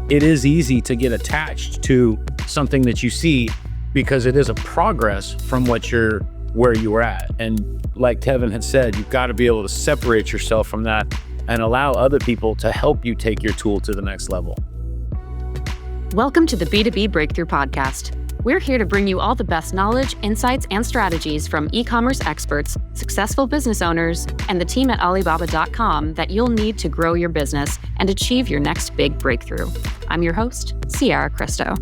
it is easy to get attached to something that you see because it is a progress from where you were at. And like Kevin had said, you've got to be able to separate yourself from that and allow other people to help you take your tool to the next level. Welcome to the B2B Breakthrough Podcast. We're here to bring you all the best knowledge, insights, and strategies from e-commerce experts, successful business owners, and the team at Alibaba.com that you'll need to grow your business and achieve your next big breakthrough. I'm your host, Sierra Cristo.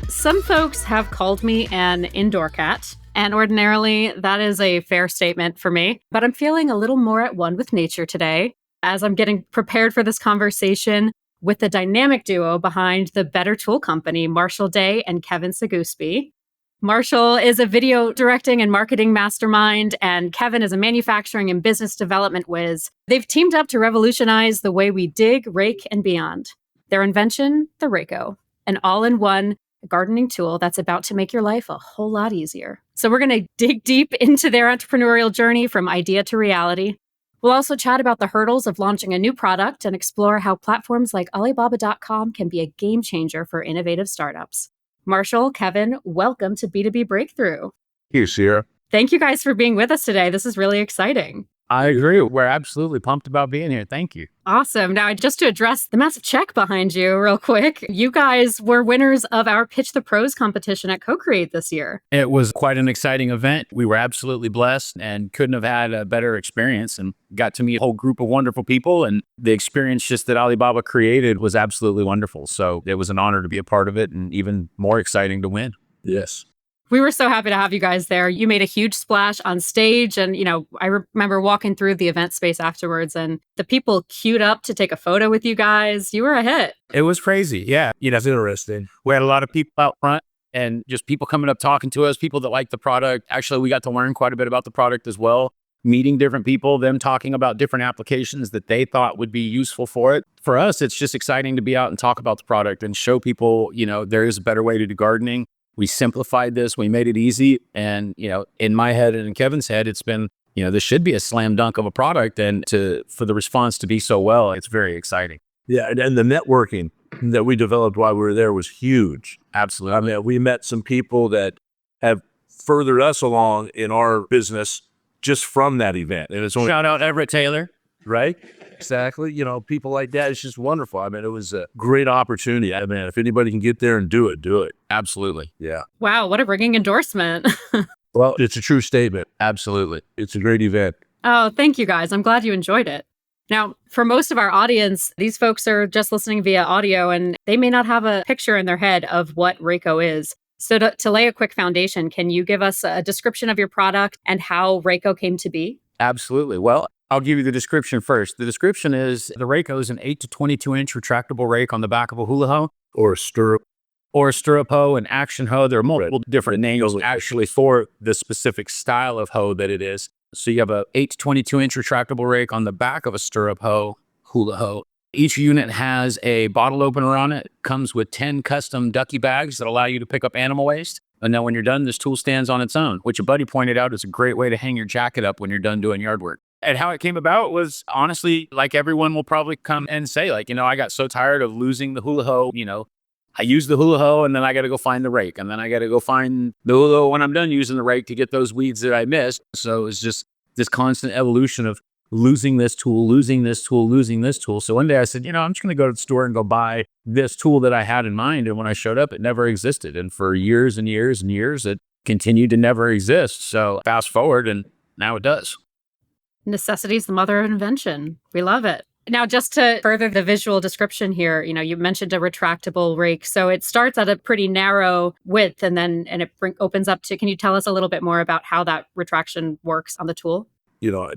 Some folks have called me an indoor cat, and ordinarily that is a fair statement for me, but I'm feeling a little more at one with nature today as I'm getting prepared for this conversation with the dynamic duo behind the Better Tool Company, Marshall Day and Kevin Saguspi. Marshall is a video directing and marketing mastermind, and Kevin is a manufacturing and business development whiz. They've teamed up to revolutionize the way we dig, rake, and beyond. Their invention, the Rak-O, an all-in-one gardening tool that's about to make your life a whole lot easier. So we're going to dig deep into their entrepreneurial journey from idea to reality. We'll also chat about the hurdles of launching a new product and explore how platforms like Alibaba.com can be a game changer for innovative startups. Marshall, Kevin, welcome to B2B Breakthrough. Thank you, Sierra. Thank you guys for being with us today. This is really exciting. I agree. We're absolutely pumped about being here. Thank you. Awesome. Now, just to address the massive check behind you real quick, you guys were winners of our Pitch the Pros competition at Co-Create this year. It was quite an exciting event. We were absolutely blessed and couldn't have had a better experience and got to meet a whole group of wonderful people. And the experience just that Alibaba created was absolutely wonderful. So it was an honor to be a part of it and even more exciting to win. Yes. We were so happy to have you guys there. You made a huge splash on stage. And, I remember walking through the event space afterwards and the people queued up to take a photo with you guys. You were a hit. It was crazy. Yeah. That's interesting. We had a lot of people out front and just people coming up talking to us, people that like the product. Actually, we got to learn quite a bit about the product as well, meeting different people, them talking about different applications that they thought would be useful for it. For us, it's just exciting to be out and talk about the product and show people, there is a better way to do gardening. We simplified this, we made it easy. And, in my head and in Kevin's head, it's been, this should be a slam dunk of a product. And for the response to be so well, it's very exciting. Yeah. And the networking that we developed while we were there was huge. Absolutely. I mean, we met some people that have furthered us along in our business just from that event. And it's only shout out Everett Taylor. Right? Exactly. People like that. It's just wonderful. I mean, it was a great opportunity. I mean, if anybody can get there and do it, do it. Absolutely. Yeah. Wow, what a ringing endorsement. Well, it's a true statement. Absolutely. It's a great event. Oh, thank you guys. I'm glad you enjoyed it. Now, for most of our audience, these folks are just listening via audio and they may not have a picture in their head of what Rak-O is. So to lay a quick foundation, can you give us a description of your product and how Rak-O came to be? Absolutely. Well, I'll give you the description first. The description is the Rak-O is an 8 to 22 inch retractable rake on the back of a hula hoe. Or a stirrup. Or a stirrup hoe, an action hoe. There are multiple different names actually for the specific style of hoe that it is. So you have a 8 to 22 inch retractable rake on the back of a stirrup hoe, hula hoe. Each unit has a bottle opener on it. Comes with 10 custom ducky bags that allow you to pick up animal waste. And then when you're done, this tool stands on its own, which a buddy pointed out is a great way to hang your jacket up when you're done doing yard work. And how it came about was honestly, like everyone will probably come and say, I got so tired of losing the hula hoe. I use the hula hoe and then I got to go find the rake. And then I got to go find the hula hoe when I'm done using the rake to get those weeds that I missed. So it's just this constant evolution of losing this tool, losing this tool, losing this tool. So one day I said, I'm just going to go to the store and go buy this tool that I had in mind. And when I showed up, it never existed. And for years and years and years, it continued to never exist. So fast forward and now it does. Necessity is the mother of invention. We love it. Now, just to further the visual description here, you mentioned a retractable rake. So it starts at a pretty narrow width and it opens up to, can you tell us a little bit more about how that retraction works on the tool?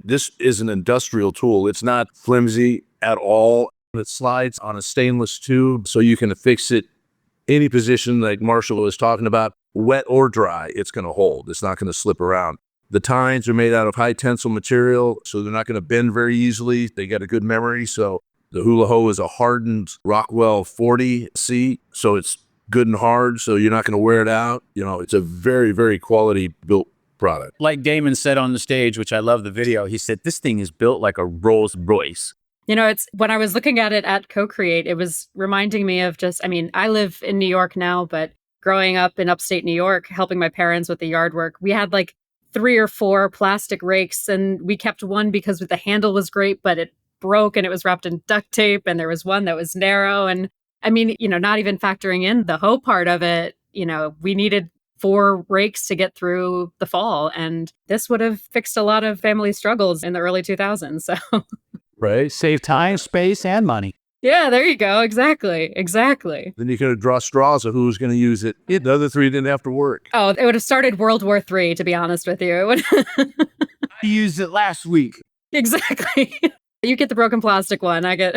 This is an industrial tool. It's not flimsy at all. It slides on a stainless tube so you can affix it any position like Marshall was talking about, wet or dry, it's going to hold. It's not going to slip around. The tines are made out of high tensile material, so they're not going to bend very easily. They got a good memory. So the hula hoe is a hardened Rockwell 40C, so it's good and hard, so you're not going to wear it out. It's a very, very quality built product. Like Damon said on the stage, which I love the video, he said, this thing is built like a Rolls Royce. It's when I was looking at it at Co-Create, it was reminding me of I live in New York now, but growing up in upstate New York, helping my parents with the yard work, we had like 3 or 4 plastic rakes, and we kept one because the handle was great, but it broke and it was wrapped in duct tape, and there was one that was narrow. And not even factoring in the hoe part of it, we needed 4 rakes to get through the fall. And this would have fixed a lot of family struggles in the early 2000s. So, Right? Save time, space, and money. yeah, there you go. Exactly. Then you could draw straws of who was going to use it. The other 3 didn't have to work. Oh, it would have started World War III, to be honest with you. It would I used it last week. Exactly. You get the broken plastic one. I get.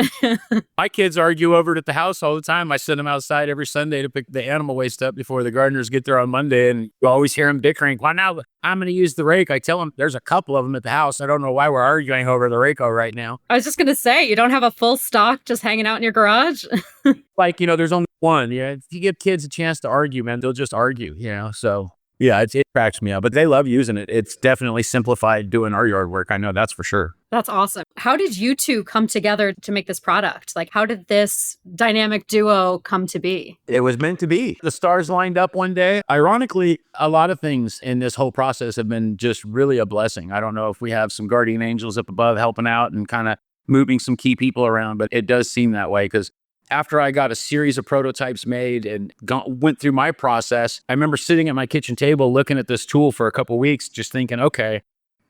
My kids argue over it at the house all the time. I send them outside every Sunday to pick the animal waste up before the gardeners get there on Monday. And you always hear them bickering. Why now? I'm going to use the rake. I tell them there's a couple of them at the house. I don't know why we're arguing over the Rak-O right now. I was just going to say, you don't have a full stock just hanging out in your garage? There's only one. Yeah, if you give kids a chance to argue, man, they'll just argue, So, yeah, it cracks me up. But they love using it. It's definitely simplified doing our yard work. I know that's for sure. That's awesome. How did you two come together to make this product? Like, how did this dynamic duo come to be? It was meant to be. The stars lined up one day. Ironically, a lot of things in this whole process have been just really a blessing. I don't know if we have some guardian angels up above helping out and kind of moving some key people around, but it does seem that way because after I got a series of prototypes made and went through my process, I remember sitting at my kitchen table looking at this tool for a couple of weeks, just thinking, okay,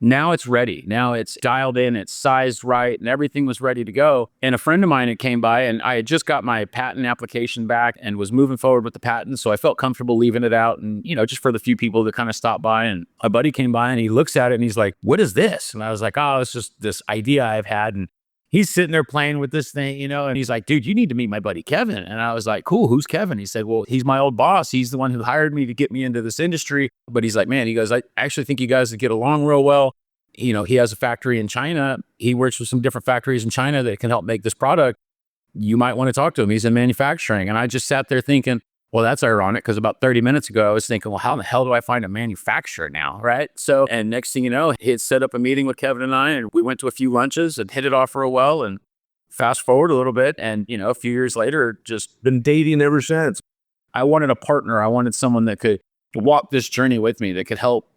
now it's ready. Now it's dialed in, it's sized right, and everything was ready to go. And a friend of mine had came by, and I had just got my patent application back and was moving forward with the patent. So I felt comfortable leaving it out and, just for the few people that kind of stopped by. And a buddy came by and he looks at it and he's like, what is this? And I was like, oh, it's just this idea I've had. And he's sitting there playing with this thing, and he's like, dude, you need to meet my buddy Kevin. And I was like, cool, who's Kevin? He said, well, he's my old boss. He's the one who hired me to get me into this industry. But he's like, man, he goes, I actually think you guys would get along real well. He has a factory in China. He works with some different factories in China that can help make this product. You might want to talk to him. He's in manufacturing. And I just sat there thinking, well, that's ironic because about 30 minutes ago, I was thinking, well, how in the hell do I find a manufacturer now, right? So, and next thing you know, he had set up a meeting with Kevin and I, and we went to a few lunches and hit it off real well. And fast forward a little bit, and, a few years later, just Been dating ever since. I wanted a partner. I wanted someone that could walk this journey with me, that could help,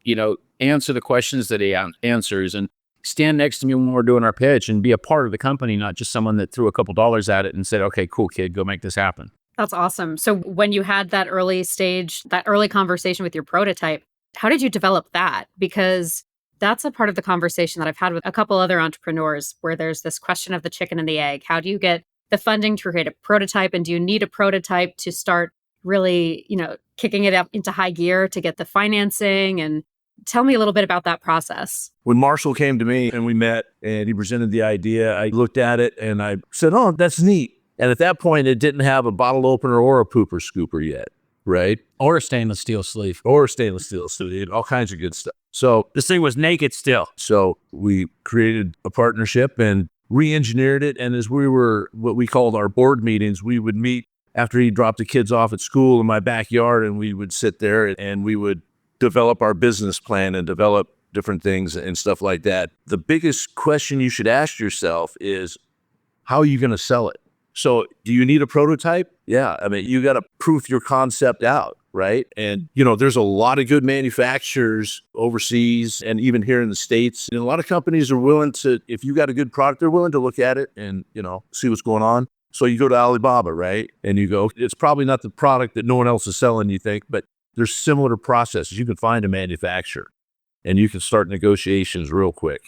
answer the questions that he answers and stand next to me when we're doing our pitch and be a part of the company, not just someone that threw a couple dollars at it and said, okay, cool, kid, go make this happen. That's awesome. So when you had that early conversation with your prototype, how did you develop that? Because that's a part of the conversation that I've had with a couple other entrepreneurs where there's this question of the chicken and the egg. How do you get the funding to create a prototype? And do you need a prototype to start really, kicking it up into high gear to get the financing? And tell me a little bit about that process. When Marshall came to me and we met and he presented the idea, I looked at it and I said, oh, that's neat. And at that point, it didn't have a bottle opener or a pooper scooper yet, right? Or a stainless steel sleeve. Or a stainless steel sleeve, all kinds of good stuff. So This thing was naked still. So we created a partnership and re-engineered it. And as we were what we called our board meetings, we would meet after he dropped the kids off at school in my backyard, and we would sit there and we would develop our business plan and develop different things and stuff like that. The biggest question you should ask yourself is, how are you going to sell it? So do you need a prototype? Yeah. I mean, you got to proof your concept out, right? And, there's a lot of good manufacturers overseas and even here in the States. And a lot of companies are willing to, if you got a good product, they're willing to look at it and, see what's going on. So you go to Alibaba, right? And you go, it's probably not the product that no one else is selling, you think, but there's similar processes. You can find a manufacturer and you can start negotiations real quick,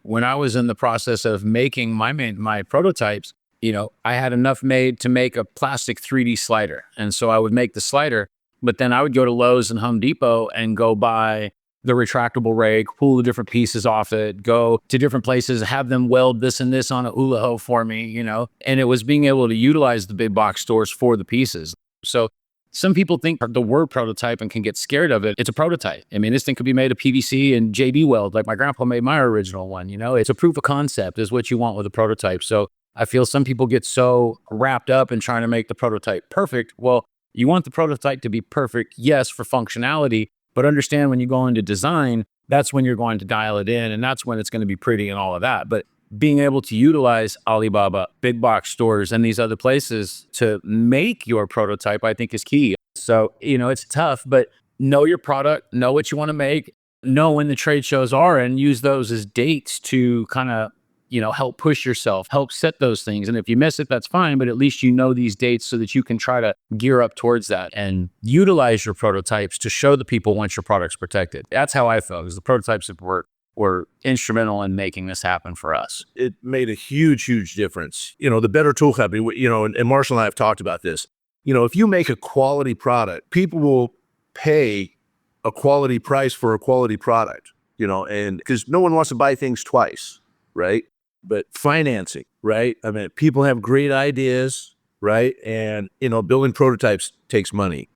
When I was in the process of making my prototypes, I had enough made to make a plastic 3D slider. And so I would make the slider, but then I would go to Lowe's and Home Depot and go buy the retractable rake, pull the different pieces off it, go to different places, have them weld this and this on a hula hoe for me, and it was being able to utilize the big box stores for the pieces. So some people think the word prototype and can get scared of it. It's a prototype. I mean, this thing could be made of PVC and JB weld, like my grandpa made my original one, It's a proof of concept is what you want with a prototype. So I feel some people get so wrapped up in trying to make the prototype perfect. Well, you want the prototype to be perfect, yes, for functionality, but understand when you go into design, that's when you're going to dial it in, and that's when it's going to be pretty and all of that. But being able to utilize Alibaba, big box stores, and these other places to make your prototype, I think is key. So, it's tough, but know your product, know what you want to make, know when the trade shows are, and use those as dates to kind of, help push yourself, help set those things. And if you miss it, that's fine, but at least these dates so that you can try to gear up towards that and utilize your prototypes to show the people once your product's protected. That's how I felt, because the prototypes were instrumental in making this happen for us. It made a huge, huge difference. The better tool company, and Marshall and I have talked about this. If you make a quality product, people will pay a quality price for a quality product, and because no one wants to buy things twice, right? But financing, right? I mean, people have great ideas, right? And, building prototypes takes money.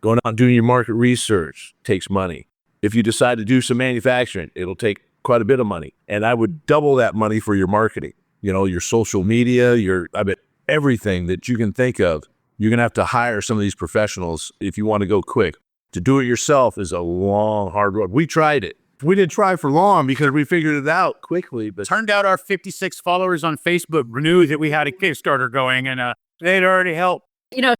Going out and doing your market research takes money. If you decide to do some manufacturing, it'll take quite a bit of money. And I would double that money for your marketing, your social media, everything that you can think of. You're going to have to hire some of these professionals if you want to go quick. To do it yourself is a long, hard road. We tried it. We didn't try for long because we figured it out quickly. But turned out our 56 followers on Facebook knew that we had a Kickstarter going, and they'd already helped.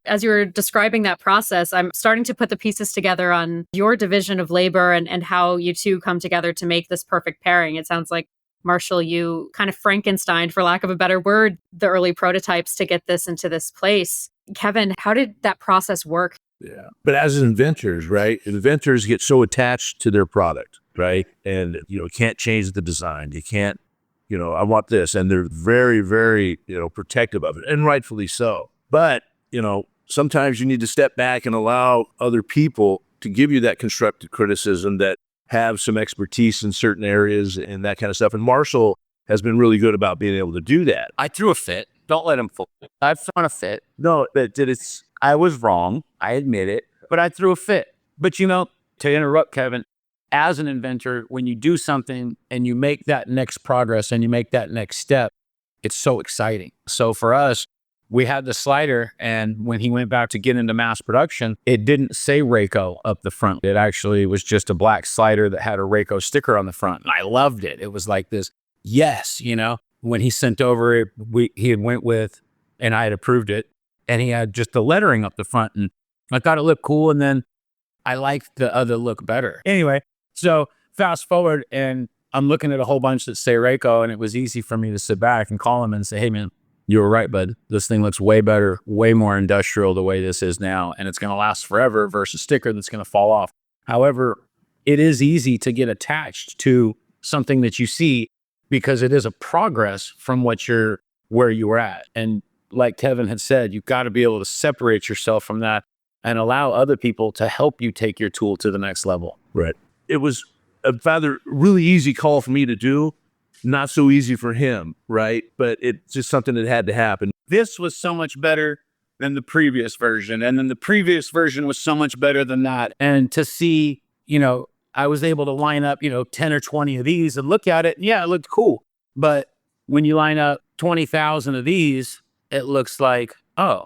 As you were describing that process, I'm starting to put the pieces together on your division of labor and how you two come together to make this perfect pairing. It sounds like, Marshall, you kind of Frankenstein, for lack of a better word, the early prototypes to get this into this place. Kevin, how did that process work? Yeah. But as inventors, right? Inventors get so attached to their product, right? And, can't change the design. You can't, I want this. And they're very, very, protective of it, and rightfully so. But, sometimes you need to step back and allow other people to give you that constructive criticism that have some expertise in certain areas and that kind of stuff. And Marshall has been really good about being able to do that. I threw a fit. Don't let him fool you. I've thrown a fit. No, but I was wrong. I admit it, but I threw a fit. But to interrupt Kevin, as an inventor, when you do something and you make that next progress and you make that next step, it's so exciting. So for us, we had the slider, and when he went back to get into mass production, it didn't say Rak-O up the front. It actually was just a black slider that had a Rak-O sticker on the front. And I loved it. It was like this, yes, when he sent over it, he had went with, and I had approved it, and he had just the lettering up the front, and I thought it looked cool, and then I liked the other look better. Anyway, so fast forward, and I'm looking at a whole bunch that say Rak-O, and it was easy for me to sit back and call him and say, hey, man, you were right, bud. This thing looks way better, way more industrial the way this is now, and it's going to last forever versus sticker that's going to fall off. However, it is easy to get attached to something that you see because it is a progress from where you were at. And like Kevin had said, you've got to be able to separate yourself from that and allow other people to help you take your tool to the next level. Right. It was a rather really easy call for me to do. Not so easy for him, right? But it's just something that had to happen. This was so much better than the previous version. And then the previous version was so much better than that. And to see, I was able to line up, 10 or 20 of these and look at it. And yeah, it looked cool. But when you line up 20,000 of these, it looks like, oh,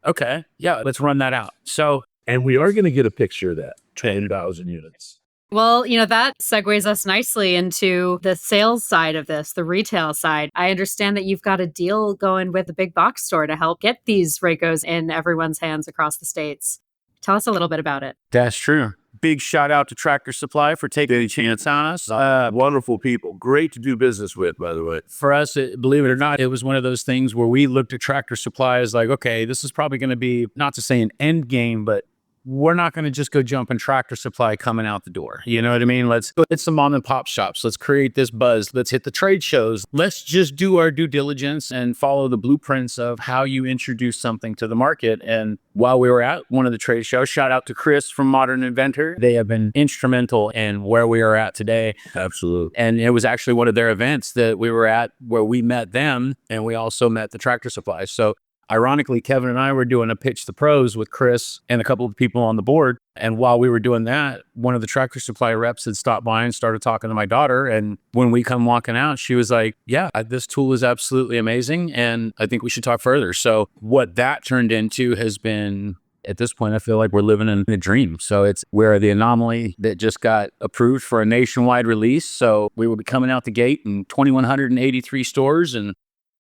okay, yeah, let's run that out. So, and we are going to get a picture of that 10,000 units. Well, that segues us nicely into the sales side of this, the retail side. I understand that you've got a deal going with a big box store to help get these Rak-Os in everyone's hands across the states. Tell us a little bit about it. That's true. Big shout out to Tractor Supply for taking a chance on us. Wonderful people. Great to do business with, by the way. For us, believe it or not, it was one of those things where we looked at Tractor Supply as like, okay, this is probably going to be, not to say an end game, but we're not going to just go jump in Tractor Supply coming out the door. You know what I mean? Let's go hit some mom and pop shops. Let's create this buzz. Let's hit the trade shows. Let's just do our due diligence and follow the blueprints of how you introduce something to the market. And while we were at one of the trade shows, shout out to Chris from Modern Inventor. They have been instrumental in where we are at today. Absolutely. And it was actually one of their events that we were at where we met them, and we also met the Tractor Supply. So ironically, Kevin and I were doing a pitch the pros with Chris and a couple of people on the board. And while we were doing that, one of the Tractor Supply reps had stopped by and started talking to my daughter. And when we come walking out, she was like, yeah, this tool is absolutely amazing. And I think we should talk further. So what that turned into has been At this point, I feel like we're living in a dream. So we're the anomaly that just got approved for a nationwide release. So we will be coming out the gate in 2,183 stores, and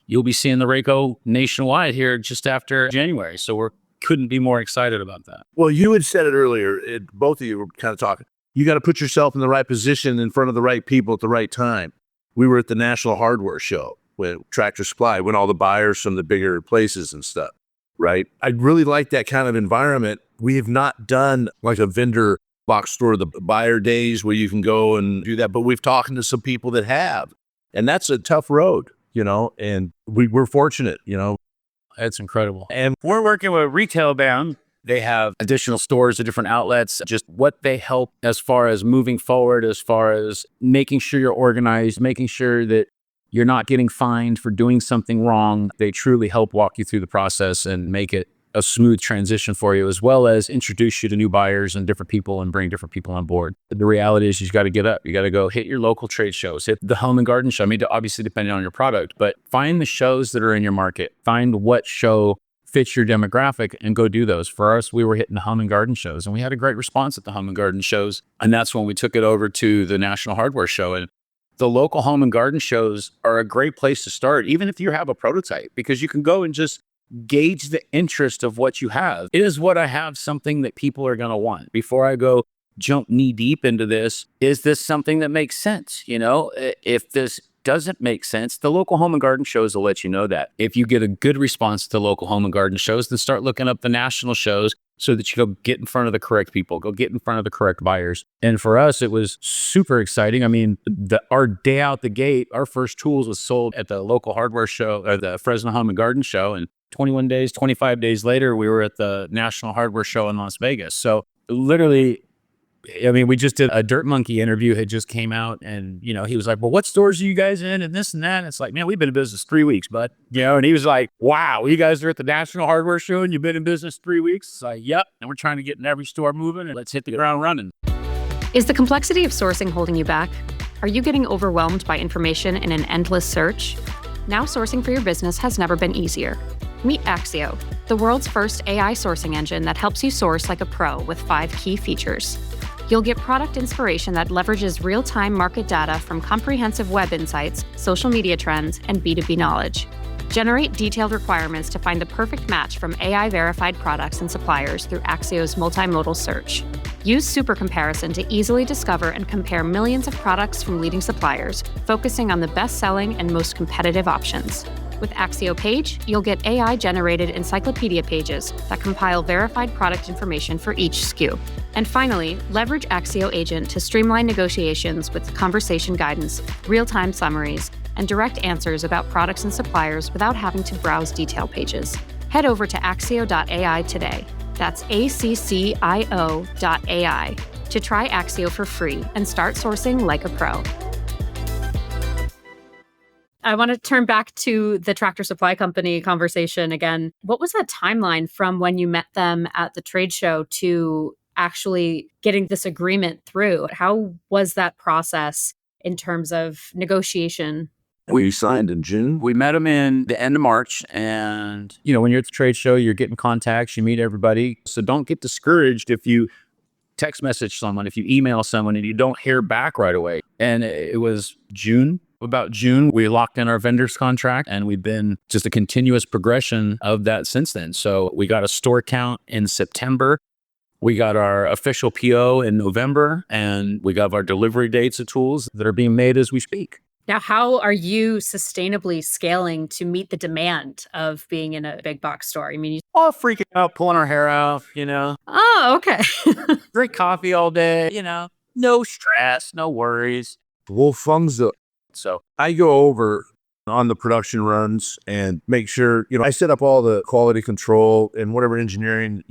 you'll be seeing the Rak-O nationwide here just after January. So we couldn't be more excited about that. Well, you had said it earlier. Both of you were kind of talking. You got to put yourself in the right position in front of the right people at the right time. We were at the National Hardware Show with Tractor Supply, when all the buyers from the bigger places and stuff, right? I really like that kind of environment. We have not done like a vendor box store, the buyer days where you can go and do that, but we've talked to some people that have, and that's a tough road, and we're fortunate, It's incredible. And we're working with Retail Bound. They have additional stores at different outlets, just what they help as far as moving forward, as far as making sure you're organized, making sure that you're not getting fined for doing something wrong. They truly help walk you through the process and make it a smooth transition for you, as well as introduce you to new buyers and different people and bring different people on board. The reality is you got to get up. You got to go hit your local trade shows, hit the home and garden show. I mean, obviously depending on your product, but find the shows that are in your market. Find what show fits your demographic and go do those. For us, we were hitting the home and garden shows, and we had a great response at the home and garden shows. And that's when we took it over to the National Hardware Show. And the local home and garden shows are a great place to start, even if you have a prototype, because you can go and just gauge the interest of what you have. Is what I have something that people are going to want? Before I go jump knee deep into this, is this something that makes sense? If this doesn't make sense, the local home and garden shows will let you know that. If you get a good response to local home and garden shows, then start looking up the national shows so that you go get in front of the correct people, go get in front of the correct buyers. And for us, it was super exciting. I mean, our day out the gate, our first tools was sold at the local hardware show, or the Fresno Home and Garden Show. And 21 days, 25 days later, we were at the National Hardware Show in Las Vegas. So literally, I mean, we just did a Dirt Monkey interview, had just came out, and, he was like, well, what stores are you guys in and this and that? And it's like, man, we've been in business 3 weeks, bud. And he was like, wow, you guys are at the National Hardware Show and you've been in business 3 weeks? It's like, yep. And we're trying to get in every store moving, and let's hit the ground running. Is the complexity of sourcing holding you back? Are you getting overwhelmed by information in an endless search? Now sourcing for your business has never been easier. Meet Axio, the world's first AI sourcing engine that helps you source like a pro with 5 key features. You'll get product inspiration that leverages real-time market data from comprehensive web insights, social media trends, and B2B knowledge. Generate detailed requirements to find the perfect match from AI-verified products and suppliers through Axio's multimodal search. Use Super Comparison to easily discover and compare millions of products from leading suppliers, focusing on the best-selling and most competitive options. With Axio Page, you'll get AI-generated encyclopedia pages that compile verified product information for each SKU. And finally, leverage Axio Agent to streamline negotiations with conversation guidance, real-time summaries, and direct answers about products and suppliers without having to browse detail pages. Head over to axio.ai today. That's ACCIO.ai to try Axio for free and start sourcing like a pro. I want to turn back to the Tractor Supply Company conversation again. What was that timeline from when you met them at the trade show to actually getting this agreement through? How was that process in terms of negotiation? We signed in June. We met them in the end of March, and when you're at the trade show, you're getting contacts, you meet everybody. So don't get discouraged if you text message someone, if you email someone and you don't hear back right away. And it was June. About June, we locked in our vendor's contract, and we've been just a continuous progression of that since then. So we got a store count in September. We got our official PO in November, and we got our delivery dates of tools that are being made as we speak. Now, how are you sustainably scaling to meet the demand of being in a big box store? I mean, All freaking out, pulling our hair out, Oh, okay. drink coffee all day, no stress, no worries. Well, thumbs up. So I go over on the production runs and make sure, I set up all the quality control and whatever engineering,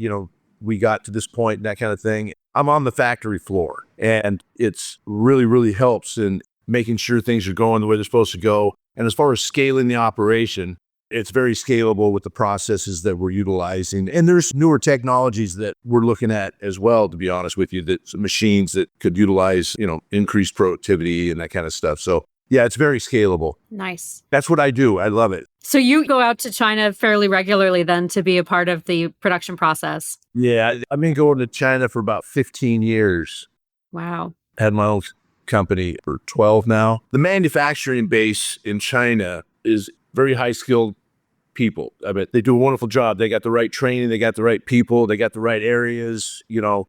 we got to this point and that kind of thing. I'm on the factory floor, and it's really, really helps in making sure things are going the way they're supposed to go. And as far as scaling the operation, it's very scalable with the processes that we're utilizing. And there's newer technologies that we're looking at as well, to be honest with you, that machines that could utilize, increased productivity and that kind of stuff. So Yeah, it's very scalable. Nice. That's what I do. I love it. So you go out to China fairly regularly then to be a part of the production process. Yeah, I've been going to China for about 15 years. Wow. Had my own company for 12 now. The manufacturing base in China is very high skilled people. I mean, they do a wonderful job. They got the right training, they got the right people, they got the right areas, your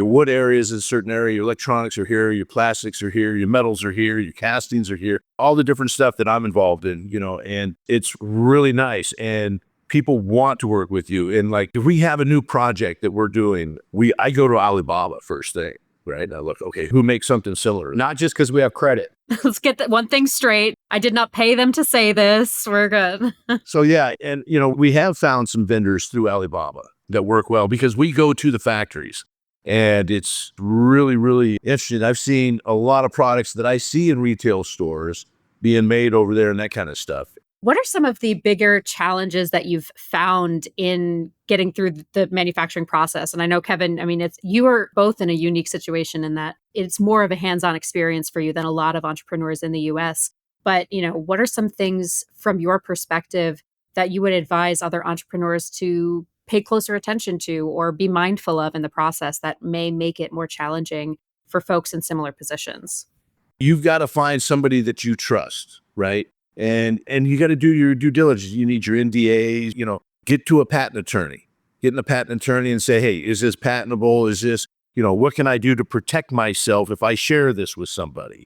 wood areas in a certain area, your electronics are here, your plastics are here, your metals are here, your castings are here, all the different stuff that I'm involved in, and it's really nice. And people want to work with you. And like, if we have a new project that we're doing, I go to Alibaba first thing, right? I look, okay, who makes something similar? Not just because we have credit. Let's get that one thing straight. I did not pay them to say this. We're good. So yeah, and we have found some vendors through Alibaba that work well because we go to the factories. And it's really, really interesting. I've seen a lot of products that I see in retail stores being made over there and that kind of stuff. What are some of the bigger challenges that you've found in getting through the manufacturing process? And I know, Kevin, you are both in a unique situation in that it's more of a hands-on experience for you than a lot of entrepreneurs in the US. But, what are some things from your perspective that you would advise other entrepreneurs to pay closer attention to or be mindful of in the process that may make it more challenging for folks in similar positions? You've got to find somebody that you trust, right? And you got to do your due diligence. You need your NDAs, get to a patent attorney. Get in a patent attorney and say, hey, is this patentable? Is this, what can I do to protect myself if I share this with somebody?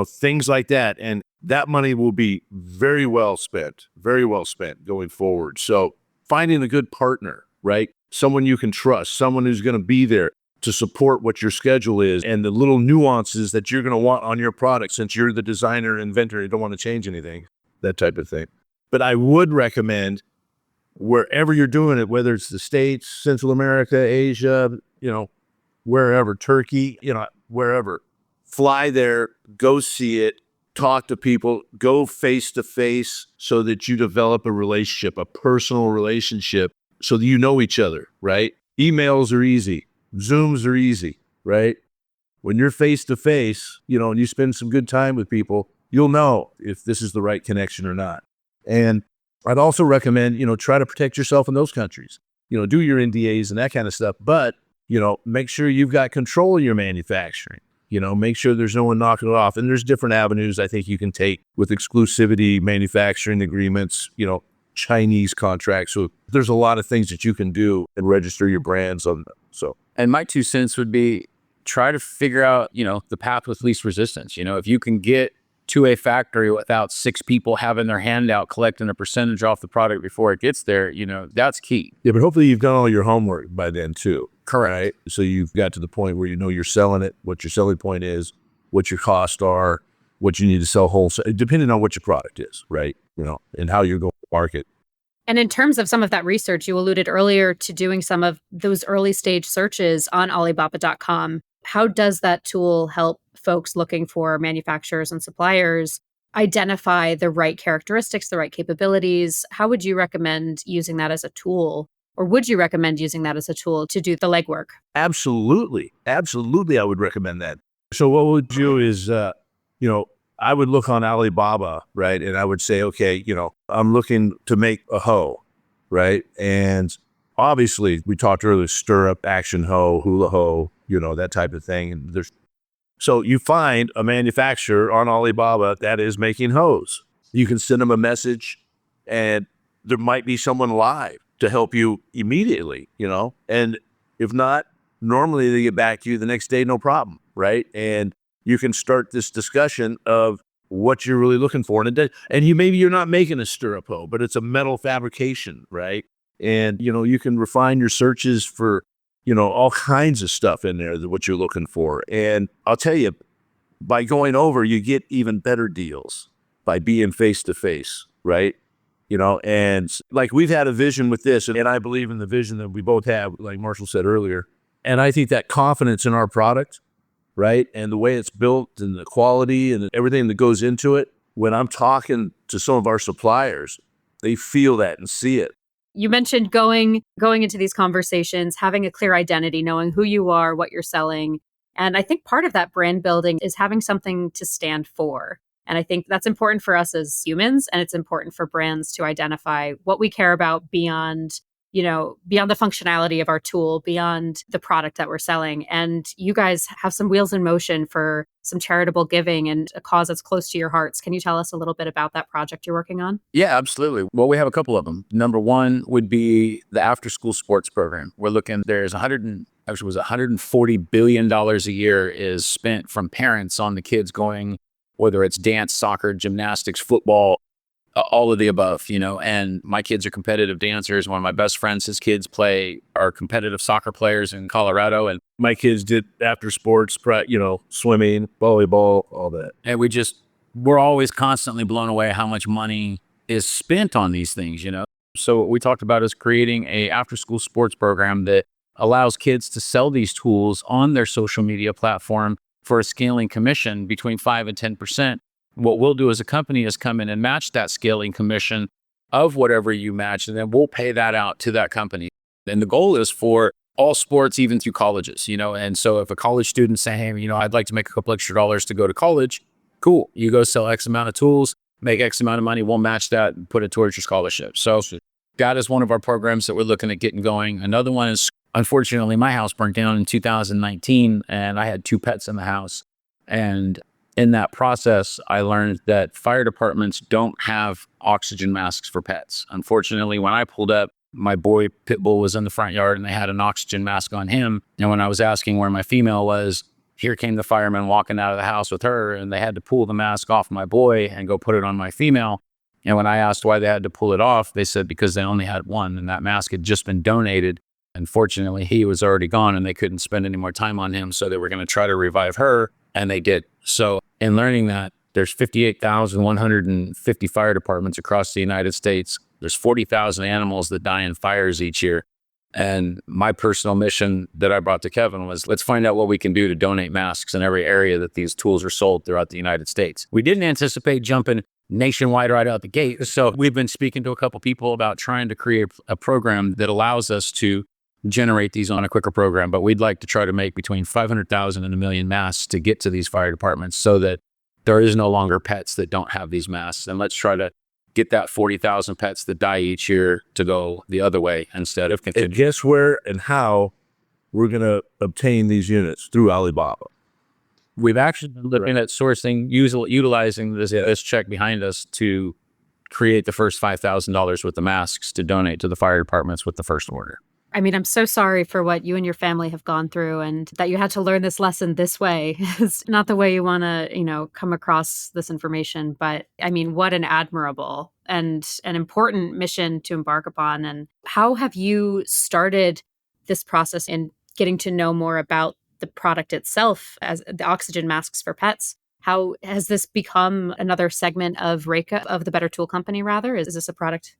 Things like that. And that money will be very well spent going forward. So finding a good partner, right? Someone you can trust, someone who's going to be there to support what your schedule is and the little nuances that you're going to want on your product since you're the designer, inventor, you don't want to change anything, that type of thing. But I would recommend wherever you're doing it, whether it's the States, Central America, Asia, wherever, Turkey, wherever, fly there, go see it, talk to people, go face to face so that you develop a relationship, a personal relationship, so that you know each other, right? Emails are easy. Zooms are easy, right? When you're face to face, and you spend some good time with people, you'll know if this is the right connection or not. And I'd also recommend, try to protect yourself in those countries. Do your NDAs and that kind of stuff, but, make sure you've got control of your manufacturing. Make sure there's no one knocking it off. And there's different avenues I think you can take with exclusivity, manufacturing agreements, Chinese contracts. So there's a lot of things that you can do and register your brands on them. So, and my 2 cents would be try to figure out, the path with least resistance. If you can get to a factory without 6 people having their hand out, collecting a percentage off the product before it gets there, that's key. Yeah, but hopefully you've done all your homework by then too. Correct. Right? So you've got to the point where you're selling it, what your selling point is, what your costs are, what you need to sell wholesale, depending on what your product is, right? And how you're going to market. And in terms of some of that research, you alluded earlier to doing some of those early stage searches on Alibaba.com. How does that tool help folks looking for manufacturers and suppliers identify the right characteristics, the right capabilities? How would you recommend using that as a tool? Or would you recommend using that as a tool to do the legwork? Absolutely. Absolutely, I would recommend that. So what we'll do is, I would look on Alibaba, right? And I would say, okay, I'm looking to make a hoe, right? And obviously, we talked earlier, stirrup, action hoe, hula hoe, that type of thing. And so you find a manufacturer on Alibaba that is making hoes. You can send them a message and there might be someone live to help you immediately, and if not, normally they get back to you the next day, no problem, right? And you can start this discussion of what you're really looking for. And maybe you're not making a stirrup hoe, but it's a metal fabrication, right? And, you can refine your searches for, all kinds of stuff in there, what you're looking for. And I'll tell you, by going over, you get even better deals by being face to face, right? And like we've had a vision with this, and I believe in the vision that we both have, like Marshall said earlier. And I think that confidence in our product, right, and the way it's built and the quality and everything that goes into it, when I'm talking to some of our suppliers, they feel that and see it. You mentioned going into these conversations, having a clear identity, knowing who you are, what you're selling. And I think part of that brand building is having something to stand for. And I think that's important for us as humans, and it's important for brands to identify what we care about beyond beyond the functionality of our tool, beyond the product that we're selling. And you guys have some wheels in motion for some charitable giving and a cause that's close to your hearts. Can you tell us a little bit about that project you're working on? Yeah, absolutely. Well, we have a couple of them. Number one would be the after school sports program. We're looking, there's $140 billion a year is spent from parents on the kids going, whether it's dance, soccer, gymnastics, football, all of the above, and my kids are competitive dancers. One of my best friends, his kids are competitive soccer players in Colorado. And My kids did after sports, swimming, volleyball, all that. And we're always constantly blown away how much money is spent on these things, So what we talked about is creating a after school sports program that allows kids to sell these tools on their social media platform for a scaling commission between 5 and 10%. What we'll do as a company is come in and match that scaling commission of whatever you match, and then we'll pay that out to that company. And the goal is for all sports, even through colleges, and so if a college student say, hey, I'd like to make a couple extra dollars to go to college, cool. You go sell X amount of tools, make X amount of money, we'll match that and put it towards your scholarship. So that is one of our programs that we're looking at getting going. Another one is, unfortunately, my house burnt down in 2019 and I had 2 pets in the house. And in that process, I learned that fire departments don't have oxygen masks for pets. Unfortunately, when I pulled up, my boy Pitbull was in the front yard and they had an oxygen mask on him. And when I was asking where my female was, here came the firemen walking out of the house with her, and they had to pull the mask off my boy and go put it on my female. And when I asked why they had to pull it off, they said because they only had one and that mask had just been donated. Unfortunately, he was already gone and they couldn't spend any more time on him. So they were going to try to revive her, and they did. So in learning that, there's 58,150 fire departments across the United States. There's 40,000 animals that die in fires each year. And my personal mission that I brought to Kevin was, let's find out what we can do to donate masks in every area that these tools are sold throughout the United States. We didn't anticipate jumping nationwide right out the gate. So we've been speaking to a couple people about trying to create a program that allows us to generate these on a quicker program. But we'd like to try to make between 500,000 and 1 million masks to get to these fire departments so that there is no longer pets that don't have these masks. And let's try to get that 40,000 pets that die each year to go the other way instead of continuing. And guess where and how we're going to obtain these units? Through Alibaba. We've actually been looking at sourcing, utilizing this check behind us to create the first $5,000 worth of masks to donate to the fire departments with the first order. I mean, I'm so sorry for what you and your family have gone through, and that you had to learn this lesson this way. It's not the way you want to, come across this information. But I mean, what an admirable and an important mission to embark upon. And how have you started this process in getting to know more about the product itself, as the oxygen masks for pets? How has this become another segment of Rak-O, of the Better Tool Company, rather? Is this a product?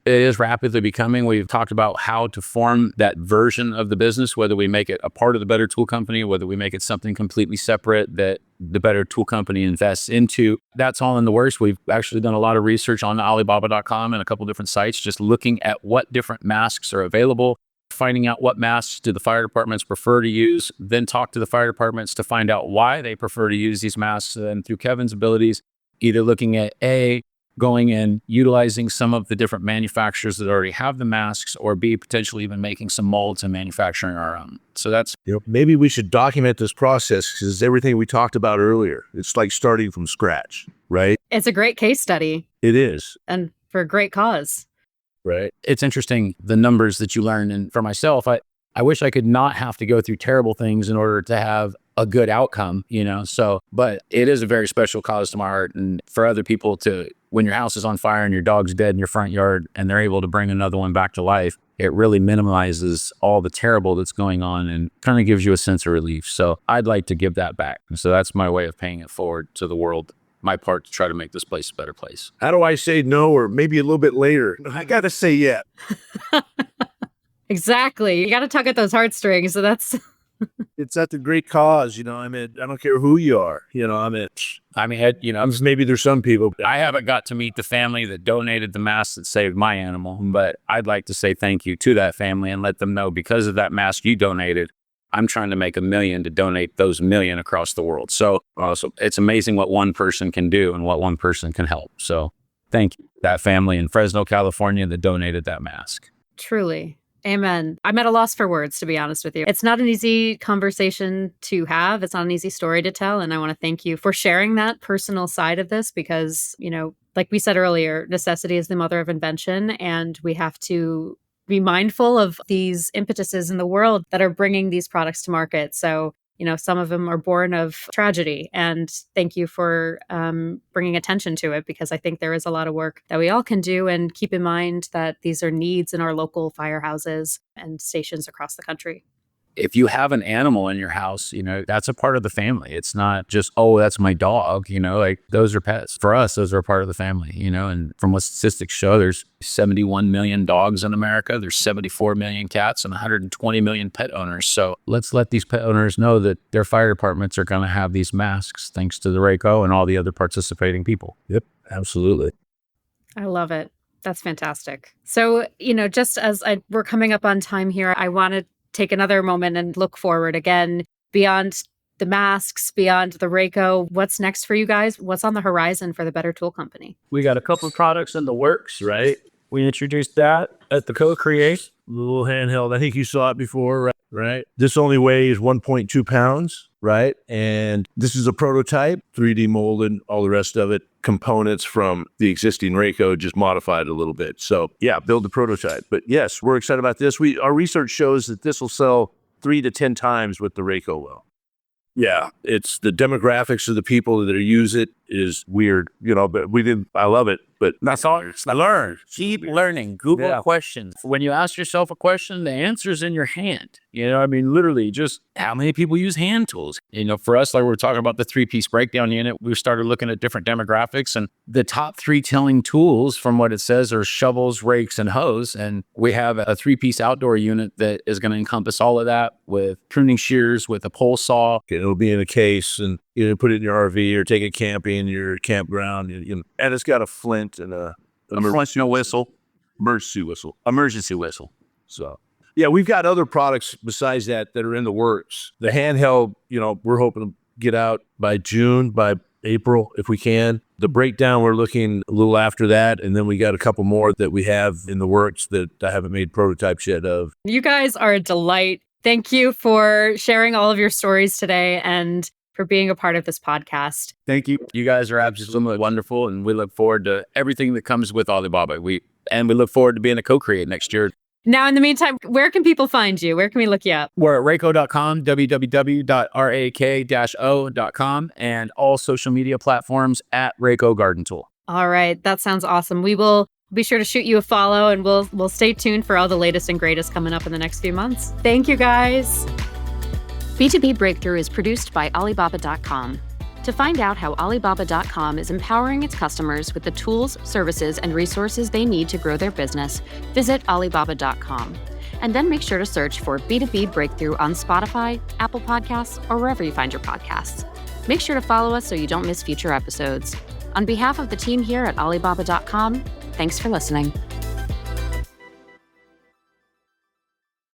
It is rapidly becoming. We've talked about how to form that version of the business, whether we make it a part of the Better Tool Company, whether we make it something completely separate that the Better Tool Company invests into. That's all in the works. We've actually done a lot of research on Alibaba.com and a couple different sites, just looking at what different masks are available, finding out what masks do the fire departments prefer to use, then talk to the fire departments to find out why they prefer to use these masks. And through Kevin's abilities, either looking at going and utilizing some of the different manufacturers that already have the masks, or B, potentially even making some molds and manufacturing our own. So that's... maybe we should document this process, because everything we talked about earlier, it's like starting from scratch, right? It's a great case study. It is. And for a great cause. Right. It's interesting, the numbers that you learn. And for myself, I wish I could not have to go through terrible things in order to have a good outcome, but it is a very special cause to my heart. And for other people when your house is on fire and your dog's dead in your front yard and they're able to bring another one back to life, it really minimizes all the terrible that's going on and kind of gives you a sense of relief. So I'd like to give that back. And so that's my way of paying it forward to the world, my part to try to make this place a better place. How do I say no, or maybe a little bit later? I got to say yeah. Exactly. You got to tug at those heartstrings. So that's... It's at the great cause, I don't care who you are, maybe there's some people. I haven't got to meet the family that donated the mask that saved my animal, but I'd like to say thank you to that family and let them know, because of that mask you donated, I'm trying to make 1 million to donate those 1 million across the world. So awesome. It's amazing what one person can do and what one person can help. So thank you, that family in Fresno, California that donated that mask. Truly. Amen. I'm at a loss for words, to be honest with you. It's not an easy conversation to have. It's not an easy story to tell. And I want to thank you for sharing that personal side of this because, like we said earlier, necessity is the mother of invention. And we have to be mindful of these impetuses in the world that are bringing these products to market. So, some of them are born of tragedy. And thank you for bringing attention to it because I think there is a lot of work that we all can do. And keep in mind that these are needs in our local firehouses and stations across the country. If you have an animal in your house, that's a part of the family. It's not just, oh, that's my dog, like those are pets. For us, those are a part of the family, and from what statistics show, there's 71 million dogs in America. There's 74 million cats and 120 million pet owners. So let's let these pet owners know that their fire departments are going to have these masks thanks to the Rak-O and all the other participating people. Yep, absolutely. I love it. That's fantastic. So, just as we're coming up on time here, I want to take another moment and look forward again beyond the masks, beyond the Rak-O. What's next for you guys? What's on the horizon for the Better Tool Company? We got a couple of products in the works, right? We introduced that at the Crease, little handheld. I think you saw it before, right? This only weighs 1.2 pounds, right? And this is a prototype, 3D molded, all the rest of it, components from the existing Rak-O, just modified a little bit. So yeah, build the prototype. But yes, we're excited about this. Our research shows that this will sell 3 to 10 times what the Rak-O will. Yeah, it's the demographics of the people that use it is weird, but I love it, but that's all. Learn, keep learning, Google questions. When you ask yourself a question, the answer's in your hand. Literally just how many people use hand tools? For us, like we're talking about the 3-piece breakdown unit, we started looking at different demographics and the top 3 telling tools from what it says are shovels, rakes, and hoes. And we have a 3-piece outdoor unit that is going to encompass all of that with pruning shears, with a pole saw. It'll be in a case and put it in your RV or take it camping, your campground, and it's got a flint and a emergency whistle. So yeah, we've got other products besides that are in the works. The handheld, we're hoping to get out by June, by April, if we can. The breakdown, we're looking a little after that. And then we got a couple more that we have in the works that I haven't made prototypes yet of. You guys are a delight. Thank you for sharing all of your stories today and for being a part of this podcast. Thank you. You guys are absolutely wonderful. And we look forward to everything that comes with Alibaba. We look forward to being a co-create next year. Now, in the meantime, where can people find you? Where can we look you up? We're at Rak-O.com, www.rak-o.com, and all social media platforms at Rak-O Garden Tool. All right. That sounds awesome. We will be sure to shoot you a follow, and we'll stay tuned for all the latest and greatest coming up in the next few months. Thank you, guys. B2B Breakthrough is produced by Alibaba.com. To find out how Alibaba.com is empowering its customers with the tools, services, and resources they need to grow their business, visit Alibaba.com. And then make sure to search for B2B Breakthrough on Spotify, Apple Podcasts, or wherever you find your podcasts. Make sure to follow us so you don't miss future episodes. On behalf of the team here at Alibaba.com, thanks for listening.